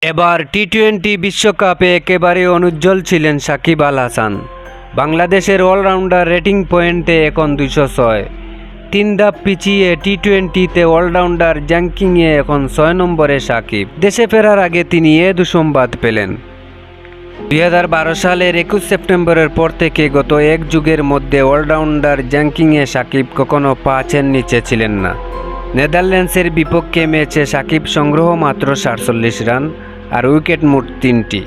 এবার টি-টোয়েন্টি বিশ্বকাপে একেবারে অনুজ্জ্বল ছিলেন সাকিব আল হাসান। বাংলাদেশের অলরাউন্ডার রেটিং পয়েন্টে এখন 206। 3 ধাপ পিছিয়ে টি-টোয়েন্টিতে অলরাউন্ডার র্যাঙ্কিংয়ে এখন 6 নম্বরে সাকিব। দেশে ফেরার আগে তিনি দুঃসংবাদ পেলেন। 2012 সালের 21 সেপ্টেম্বরের পর থেকে গত এক যুগের মধ্যে অলরাউন্ডার র্যাঙ্কিংয়ে সাকিব কখনো 5-এর নিচে ছিলেন না। নেদারল্যান্ডসের বিপক্ষে ম্যাচে সাকিব সংগ্রহ মাত্র 47 রান আর উইকেট মোট 3টি।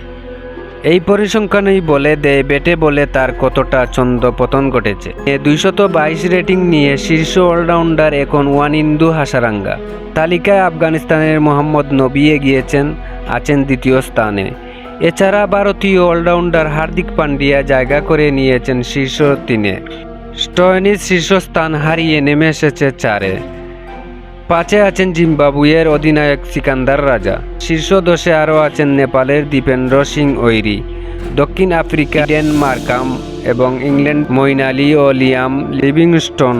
এই পরিসংখ্যানই বলে দেয় ব্যাটে বলে তার কতটা ছন্দপতন ঘটেছে। 222 রেটিং নিয়ে শীর্ষ অলরাউন্ডার এখন ওয়ানিন্দু হাসারাঙ্গা। তালিকায় আফগানিস্তানের মোহাম্মদ নবী এগিয়েছেন, আছেন দ্বিতীয় স্থানে। এছাড়া ভারতীয় অলরাউন্ডার হার্দিক পান্ডিয়া জায়গা করে নিয়েছেন শীর্ষ 3-এ। স্টোয়নিস শীর্ষস্থান হারিয়ে নেমে এসেছে 4-এ। 5-এ আছেন জিম্বাবুয়ের অধিনায়ক সিকান্দার রাজা। শীর্ষ 10-এ আরও আছেন নেপালের দীপেন্দ্র সিং ওইরি, দক্ষিণ আফ্রিকা ডেনমার্কাম এবং ইংল্যান্ড মঈন আলী ও লিয়াম লিভিংস্টোন।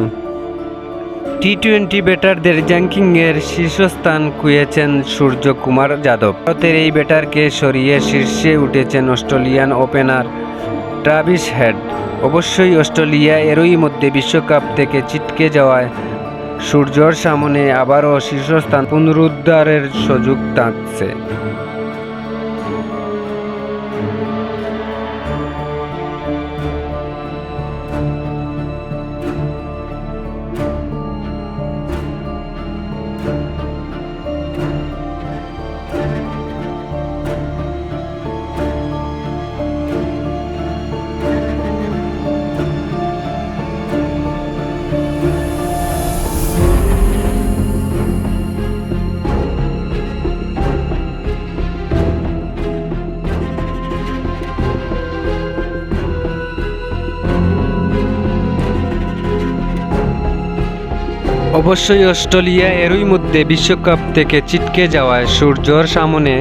টি-টোয়েন্টি ব্যাটারদের র্যাঙ্কিংয়ের শীর্ষস্থান খুঁয়েছেন সূর্যকুমার যাদব। ভারতের এই ব্যাটারকে সরিয়ে শীর্ষে উঠেছেন অস্ট্রেলিয়ান ওপেনার ট্রাভিস হেড। অবশ্যই অস্ট্রেলিয়া এরই মধ্যে বিশ্বকাপ থেকে ছিটকে যাওয়ায় সূর্যর সামনে আবারও শীর্ষস্থান পুনরুদ্ধারের সুযোগ থাকছে। অবশ্যই অস্ট্রেলিয়া এরই মধ্যে বিশ্বকাপ থেকে ছিটকে যাওয়ায় সূর্যর সামনে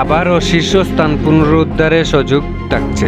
আবারও শীর্ষস্থান পুনরুদ্ধারের সুযোগ থাকছে।